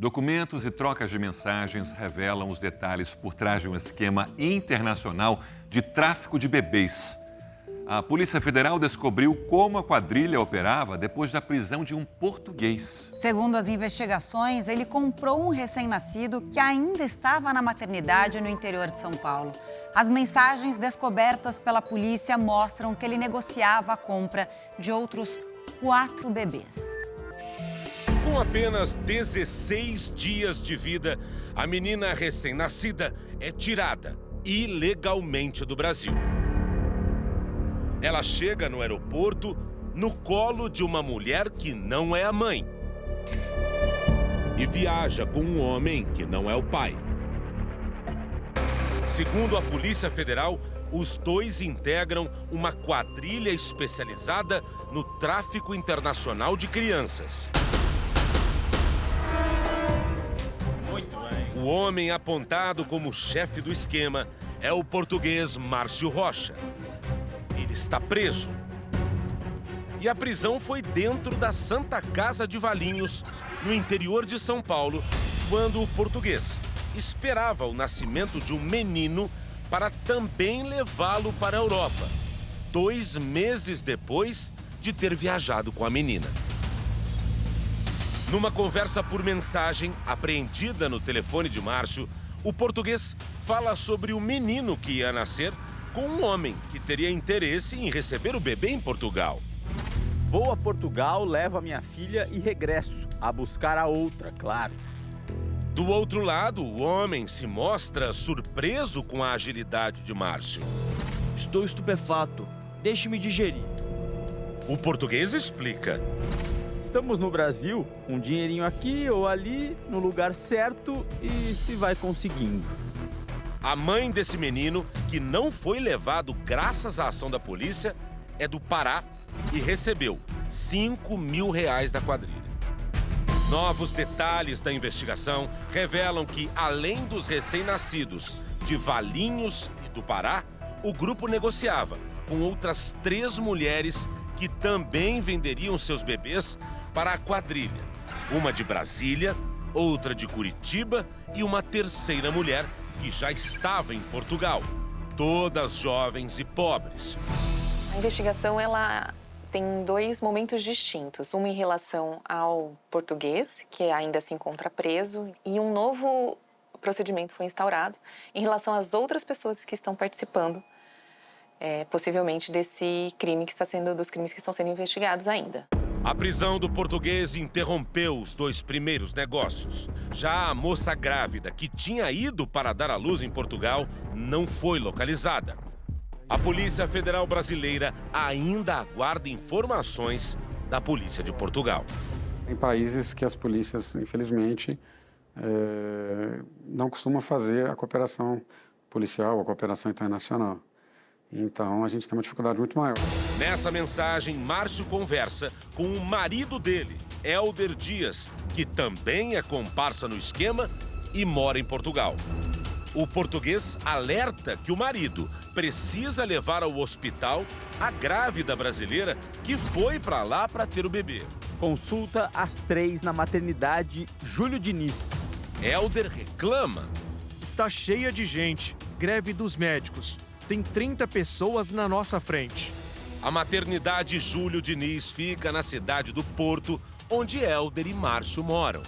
Documentos e trocas de mensagens revelam os detalhes por trás de um esquema internacional de tráfico de bebês. A Polícia Federal descobriu como a quadrilha operava depois da prisão de um português. Segundo as investigações, ele comprou um recém-nascido que ainda estava na maternidade no interior de São Paulo. As mensagens descobertas pela polícia mostram que ele negociava a compra de outros 4 bebês. Com apenas 16 dias de vida, a menina recém-nascida é tirada ilegalmente do Brasil. Ela chega no aeroporto no colo de uma mulher que não é a mãe. E viaja com um homem que não é o pai. Segundo a Polícia Federal, os dois integram uma quadrilha especializada no tráfico internacional de crianças. O homem apontado como chefe do esquema é o português Márcio Rocha. Ele está preso. E a prisão foi dentro da Santa Casa de Valinhos, no interior de São Paulo, quando o português esperava o nascimento de um menino para também levá-lo para a Europa, 2 meses depois de ter viajado com a menina. Numa conversa por mensagem apreendida no telefone de Márcio, o português fala sobre o menino que ia nascer com um homem que teria interesse em receber o bebê em Portugal. Vou a Portugal, levo a minha filha e regresso, a buscar a outra, claro. Do outro lado, o homem se mostra surpreso com a agilidade de Márcio. Estou estupefato. Deixe-me digerir. O português explica. Estamos no Brasil, um dinheirinho aqui ou ali, no lugar certo e se vai conseguindo. A mãe desse menino, que não foi levado graças à ação da polícia, é do Pará e recebeu R$5.000 da quadrilha. Novos detalhes da investigação revelam que, além dos recém-nascidos de Valinhos e do Pará, o grupo negociava com outras 3 mulheres que também venderiam seus bebês para a quadrilha. Uma de Brasília, outra de Curitiba e uma terceira mulher que já estava em Portugal. Todas jovens e pobres. A investigação ela tem 2 momentos distintos. Um em relação ao português, que ainda se encontra preso, e um novo procedimento foi instaurado em relação às outras pessoas que estão participando, possivelmente desse crime dos crimes que estão sendo investigados ainda. A prisão do português interrompeu os 2 primeiros negócios. Já a moça grávida, que tinha ido para dar à luz em Portugal, não foi localizada. A Polícia Federal Brasileira ainda aguarda informações da Polícia de Portugal. Em países que as polícias, infelizmente, não costumam fazer a cooperação policial, a cooperação internacional. Então, a gente tem uma dificuldade muito maior. Nessa mensagem, Márcio conversa com o marido dele, Hélder Dias, que também é comparsa no esquema e mora em Portugal. O português alerta que o marido precisa levar ao hospital a grávida brasileira que foi para lá para ter o bebê. Consulta às 3 na maternidade Júlio Diniz. Hélder reclama. Está cheia de gente. Greve dos médicos. Tem 30 pessoas na nossa frente. A maternidade Júlio Diniz fica na cidade do Porto, onde Hélder e Márcio moram.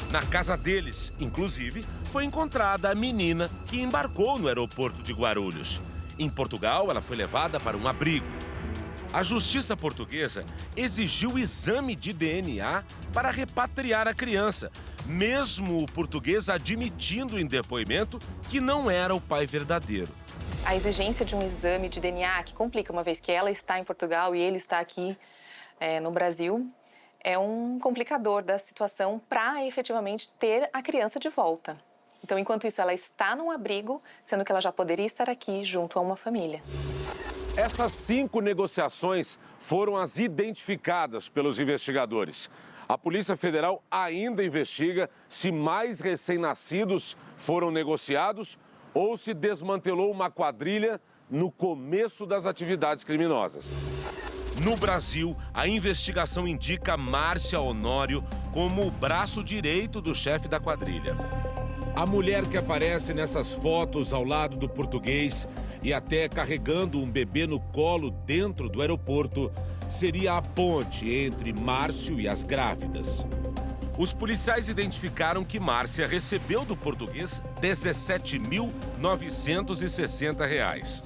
Na casa deles, inclusive, foi encontrada a menina que embarcou no aeroporto de Guarulhos. Em Portugal, ela foi levada para um abrigo. A justiça portuguesa exigiu exame de DNA para repatriar a criança, mesmo o português admitindo em depoimento que não era o pai verdadeiro. A exigência de um exame de DNA, que complica, uma vez que ela está em Portugal e ele está aqui no Brasil, é um complicador da situação para efetivamente ter a criança de volta. Então, enquanto isso, ela está num abrigo, sendo que ela já poderia estar aqui junto a uma família. Essas 5 negociações foram as identificadas pelos investigadores. A Polícia Federal ainda investiga se mais recém-nascidos foram negociados ou se desmantelou uma quadrilha no começo das atividades criminosas. No Brasil, a investigação indica Márcia Honório como o braço direito do chefe da quadrilha. A mulher que aparece nessas fotos ao lado do português e até carregando um bebê no colo dentro do aeroporto seria a ponte entre Márcio e as grávidas. Os policiais identificaram que Márcia recebeu do português R$ 17.960.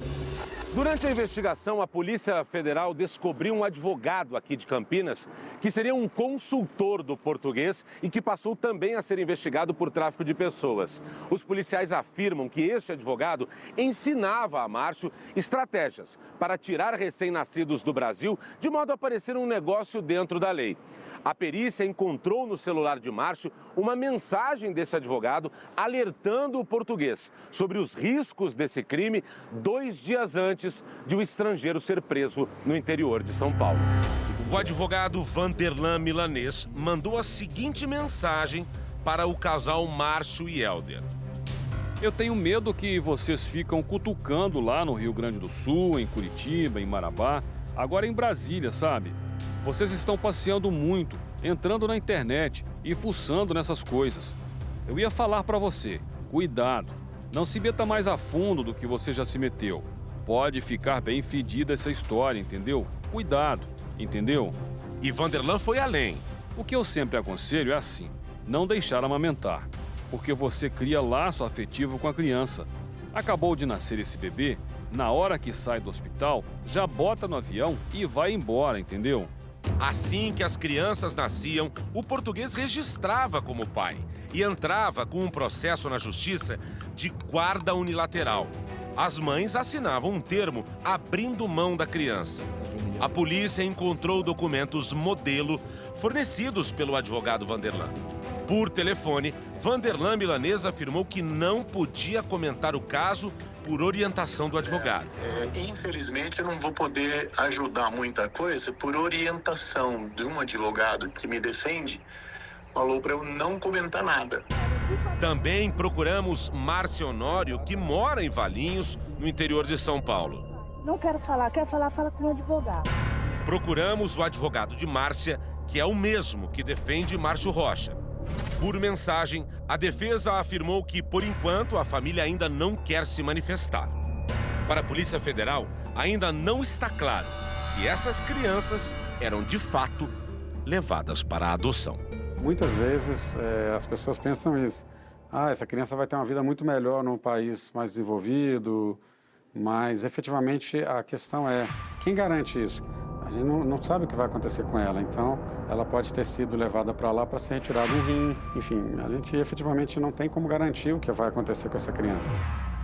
Durante a investigação, a Polícia Federal descobriu um advogado aqui de Campinas que seria um consultor do português e que passou também a ser investigado por tráfico de pessoas. Os policiais afirmam que este advogado ensinava a Márcio estratégias para tirar recém-nascidos do Brasil de modo a parecer um negócio dentro da lei. A perícia encontrou no celular de Márcio uma mensagem desse advogado alertando o português sobre os riscos desse crime 2 dias antes de o estrangeiro ser preso no interior de São Paulo. O advogado Vanderlan Milanês mandou a seguinte mensagem para o casal Márcio e Helder. Eu tenho medo que vocês ficam cutucando lá no Rio Grande do Sul, em Curitiba, em Marabá, agora em Brasília, sabe? Vocês estão passeando muito, entrando na internet e fuçando nessas coisas. Eu ia falar para você, cuidado, não se meta mais a fundo do que você já se meteu. Pode ficar bem fedida essa história, entendeu? Cuidado, entendeu? E Vanderlan foi além. O que eu sempre aconselho é assim, não deixar amamentar, porque você cria laço afetivo com a criança. Acabou de nascer esse bebê, na hora que sai do hospital, já bota no avião e vai embora, entendeu? Assim que as crianças nasciam, o português registrava como pai e entrava com um processo na justiça de guarda unilateral. As mães assinavam um termo abrindo mão da criança. A polícia encontrou documentos modelo fornecidos pelo advogado Vanderlan. Por telefone, Vanderlan Milanês afirmou que não podia comentar o caso por orientação do advogado. Infelizmente, eu não vou poder ajudar muita coisa por orientação de um advogado que me defende. Falou para eu não comentar nada. Também procuramos Márcia Honório, que mora em Valinhos, no interior de São Paulo. Não quero falar, fala com o advogado. Procuramos o advogado de Márcia, que é o mesmo que defende Márcio Rocha. Por mensagem, a defesa afirmou que, por enquanto, a família ainda não quer se manifestar. Para a Polícia Federal, ainda não está claro se essas crianças eram, de fato, levadas para a adoção. Muitas vezes as pessoas pensam isso. Essa criança vai ter uma vida muito melhor num país mais desenvolvido, mas efetivamente a questão é, quem garante isso? A gente não sabe o que vai acontecer com ela, então ela pode ter sido levada para lá para ser retirado um rim. Enfim, a gente efetivamente não tem como garantir o que vai acontecer com essa criança.